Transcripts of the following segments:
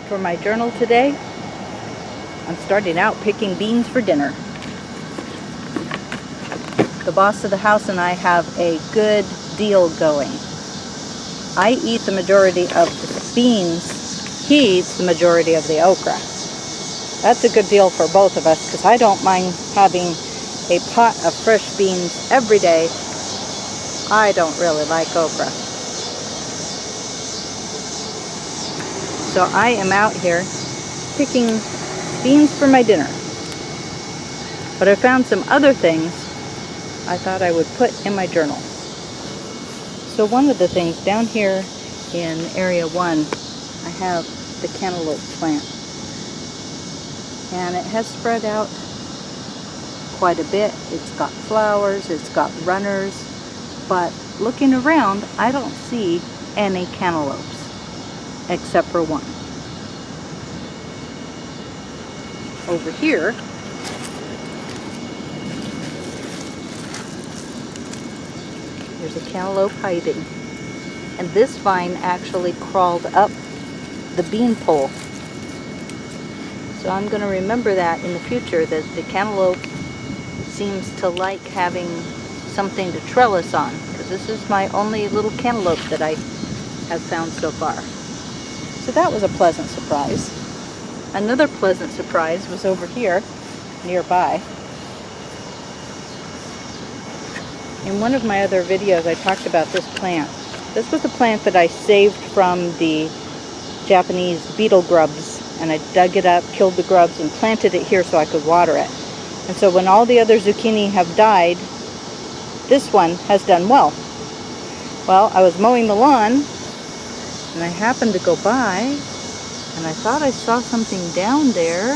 For my journal today, I'm starting out picking beans for dinner. The boss of the house and I have a good deal going. I eat the majority of the beans, he eats the majority of the okra. That's a good deal for both of us because I don't mind having a pot of fresh beans every day. I don't really like okra. So I am out here picking beans for my dinner. But I found some other things I thought I would put in my journal. So one of the things down here in area 1, I have the cantaloupe plant. And it has spread out quite a bit. It's got flowers, it's got runners, but looking around, I don't see any cantaloupes except for one. Over here, there's a cantaloupe hiding. And this vine actually crawled up the bean pole. So I'm going to remember that in the future, that the cantaloupe seems to like having something to trellis on, because this is my only little cantaloupe that I have found so far. So that was a pleasant surprise. Another pleasant surprise was over here, nearby. In one of my other videos I talked about this plant. This was a plant that I saved from the Japanese beetle grubs, and I dug it up, killed the grubs, and planted it here so I could water it. And so when all the other zucchini have died, this one has done well. Well, I was mowing the lawn, and I happened to go by, and I thought I saw something down there.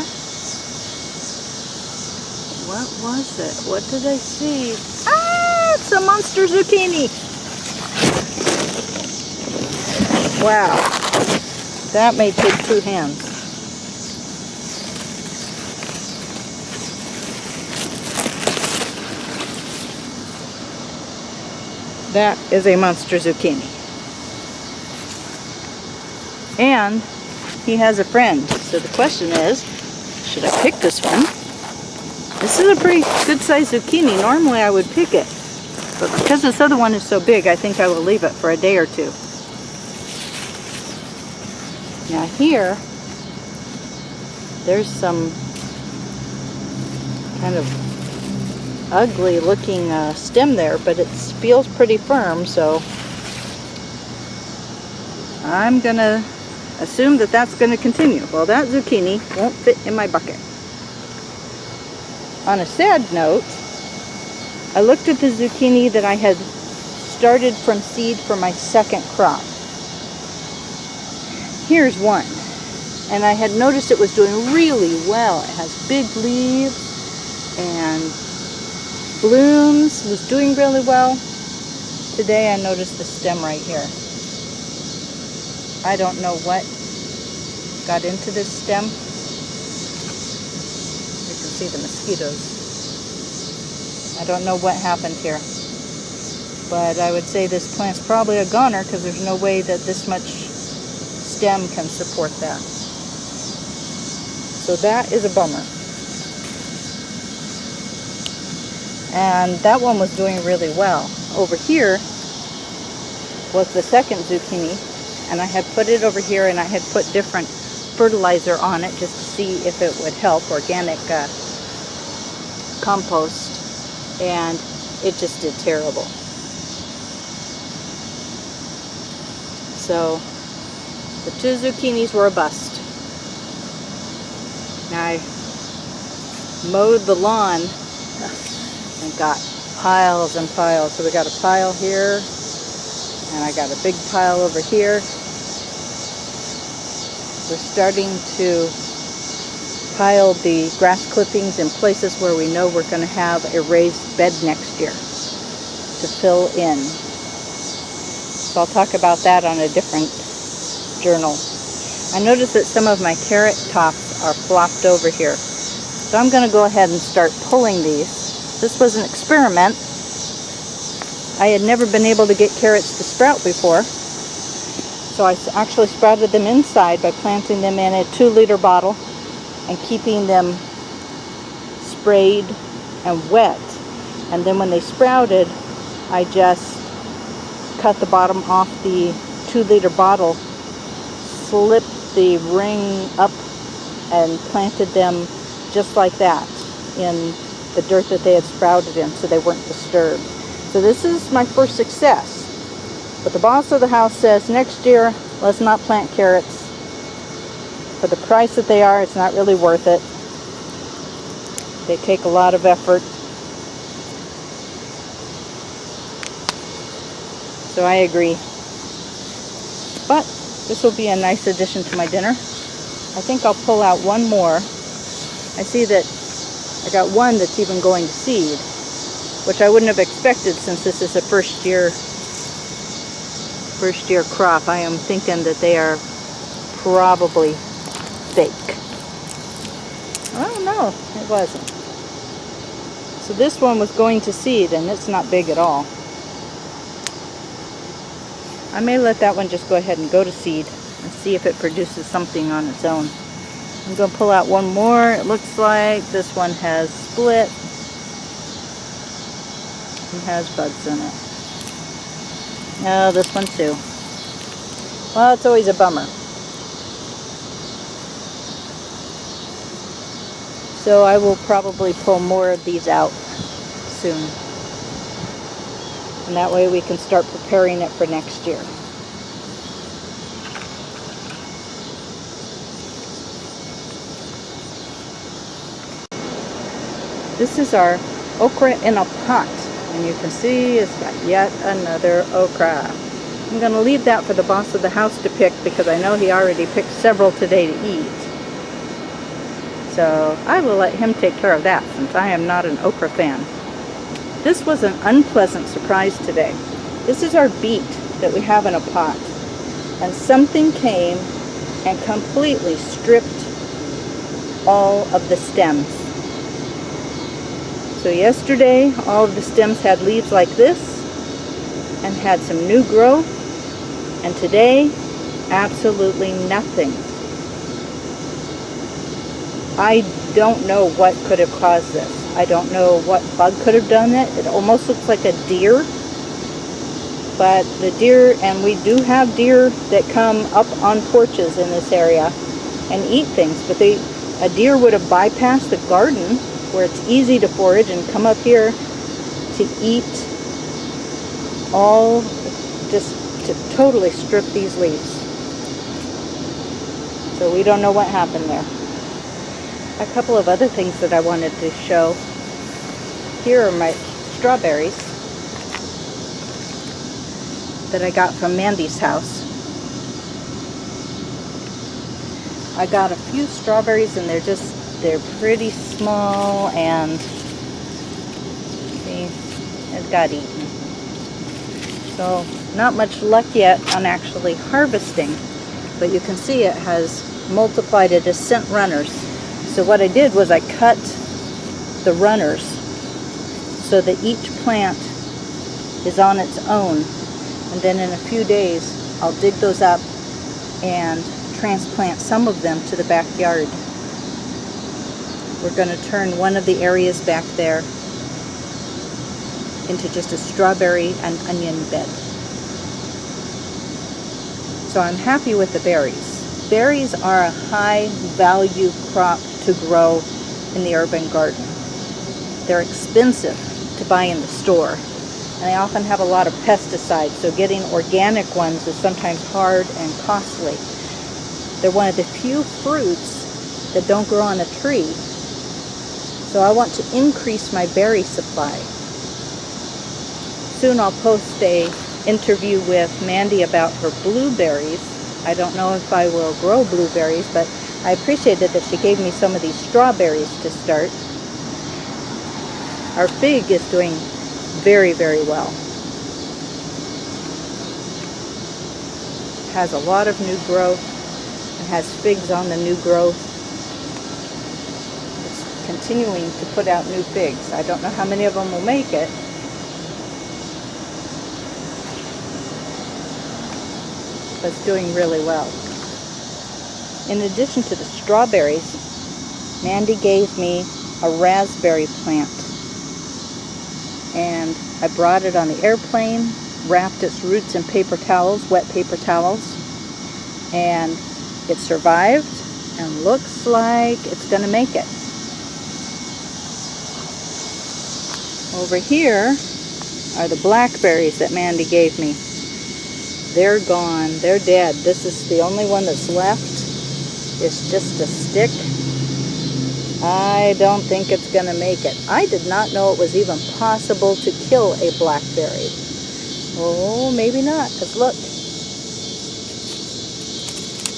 What was it? What did I see? Ah, it's a monster zucchini! Wow, that may take 2 hands. That is a monster zucchini. And he has a friend. So the question is, should I pick this one? This is a pretty good sized zucchini. Normally I would pick it. But because this other one is so big, I think I will leave it for a day or two. Now here, there's some kind of ugly looking stem there, but it feels pretty firm, so I'm gonna assume that that's gonna continue. Well, that zucchini won't fit in my bucket. On a sad note, I looked at the zucchini that I had started from seed for my second crop. Here's one, and I had noticed it was doing really well. It has big leaves and blooms, was doing really well. Today I noticed the stem right here. I don't know what got into this stem. You can see the mosquitoes. I don't know what happened here. But I would say this plant's probably a goner because there's no way that this much stem can support that. So that is a bummer. And that one was doing really well. Over here was the second zucchini, and I had put it over here, and I had put different fertilizer on it just to see if it would help, organic compost, and it just did terrible. So the 2 zucchinis were a bust. Now I mowed the lawn and got piles and piles. So we got a pile here, and I got a big pile over here. We're starting to pile the grass clippings in places where we know we're going to have a raised bed next year to fill in. So I'll talk about that on a different journal. I noticed that some of my carrot tops are flopped over here. So I'm going to go ahead and start pulling these. This was an experiment. I had never been able to get carrots to sprout before. So I actually sprouted them inside by planting them in a 2-liter bottle and keeping them sprayed and wet. And then when they sprouted, I just cut the bottom off the 2-liter bottle, slipped the ring up, and planted them just like that in the dirt that they had sprouted in, so they weren't disturbed. So this is my first success. But the boss of the house says next year, let's not plant carrots. For the price that they are, it's not really worth it. They take a lot of effort. So I agree. But this will be a nice addition to my dinner. I think I'll pull out one more. I see that I got one that's even going to seed, which I wouldn't have expected since this is a first year crop. I am thinking that they are probably fake. Oh no, it wasn't. So this one was going to seed, and it's not big at all. I may let that one just go ahead and go to seed and see if it produces something on its own. I'm going to pull out one more. It looks like this one has split and has bugs in it. No, this one too. Well, it's always a bummer. So I will probably pull more of these out soon. And that way we can start preparing it for next year. This is our okra in a pot. And you can see it's got yet another okra. I'm going to leave that for the boss of the house to pick because I know he already picked several today to eat. So I will let him take care of that since I am not an okra fan. This was an unpleasant surprise today. This is our beet that we have in a pot. And something came and completely stripped all of the stems. So yesterday, all of the stems had leaves like this and had some new growth. And today, absolutely nothing. I don't know what could have caused this. I don't know what bug could have done it. It almost looks like a deer. But the deer, and we do have deer that come up on porches in this area and eat things. But a deer would have bypassed the garden where it's easy to forage and come up here to eat all, just to totally strip these leaves. So we don't know what happened there. A couple of other things that I wanted to show. Here are my strawberries that I got from Mandy's house. I got a few strawberries and they're pretty small, and see, it got eaten. So not much luck yet on actually harvesting, but you can see it has multiplied it as scent runners. So what I did was I cut the runners so that each plant is on its own, and then in a few days I'll dig those up and transplant some of them to the backyard. We're going to turn one of the areas back there into just a strawberry and onion bed. So I'm happy with the berries. Berries are a high value crop to grow in the urban garden. They're expensive to buy in the store, and they often have a lot of pesticides, so getting organic ones is sometimes hard and costly. They're one of the few fruits that don't grow on a tree, so I want to increase my berry supply. Soon I'll post an interview with Mandy about her blueberries. I don't know if I will grow blueberries, but I appreciated that she gave me some of these strawberries to start. Our fig is doing very, very well. It has a lot of new growth. It has figs on the new growth. It's continuing to put out new figs. I don't know how many of them will make it, was doing really well. In addition to the strawberries, Mandy gave me a raspberry plant. And I brought it on the airplane, wrapped its roots in paper towels, wet paper towels, and it survived and looks like it's going to make it. Over here are the blackberries that Mandy gave me. They're gone. They're dead. This is the only one that's left. It's just a stick. I don't think it's going to make it. I did not know it was even possible to kill a blackberry. Oh, maybe not, because look.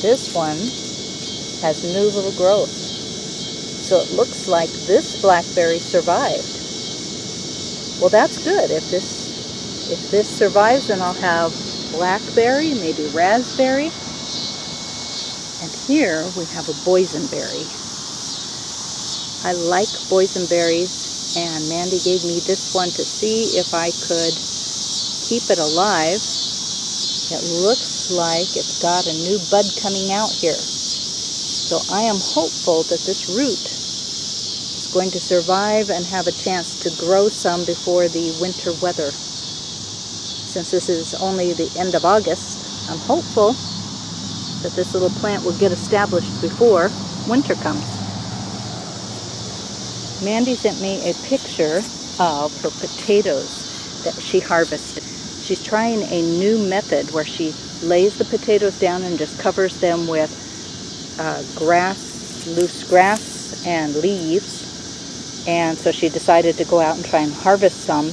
This one has new little growth. So it looks like this blackberry survived. Well, that's good. If this survives, then I'll have blackberry, maybe raspberry. And here we have a boysenberry. I like boysenberries, and Mandy gave me this one to see if I could keep it alive. It looks like it's got a new bud coming out here. So I am hopeful that this root is going to survive and have a chance to grow some before the winter weather. Since this is only the end of August, I'm hopeful that this little plant will get established before winter comes. Mandy sent me a picture of her potatoes that she harvested. She's trying a new method where she lays the potatoes down and just covers them with grass, loose grass and leaves. And so she decided to go out and try and harvest some.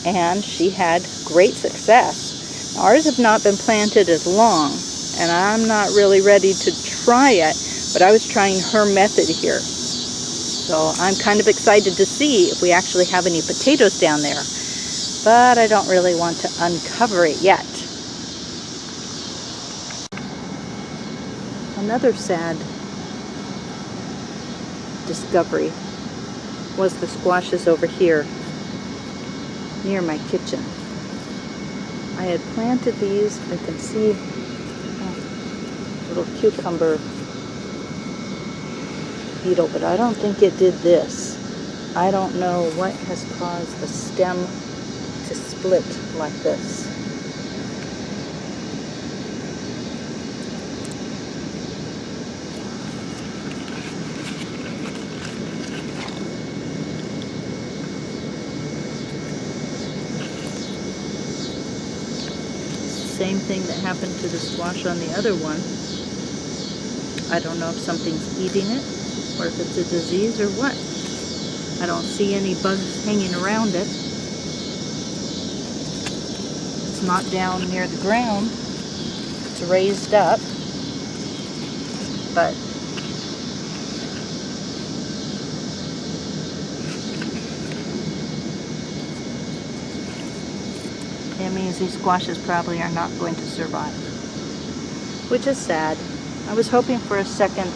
And she had great success. Ours have not been planted as long, and I'm not really ready to try it, but I was trying her method here. So I'm kind of excited to see if we actually have any potatoes down there. But I don't really want to uncover it yet. Another sad discovery was the squashes over here near my kitchen. I had planted these. You can see a little cucumber beetle, but I don't think it did this. I don't know what has caused the stem to split like this. Same thing that happened to the squash on the other one. I don't know if something's eating it or if it's a disease or what. I don't see any bugs hanging around it. It's not down near the ground. It's raised up. But it means these squashes probably are not going to survive, which is sad. I was hoping for a second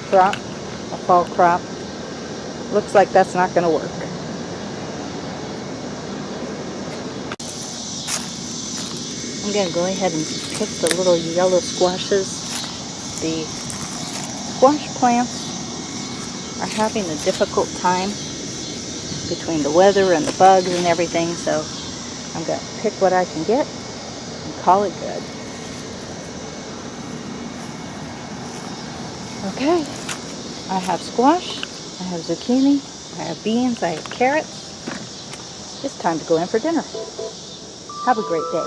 crop, a fall crop. Looks like that's not going to work. I'm going to go ahead and pick the little yellow squashes. The squash plants are having a difficult time between the weather and the bugs and everything, so I'm going to pick what I can get and call it good. Okay, I have squash, I have zucchini, I have beans, I have carrots. It's time to go in for dinner. Have a great day.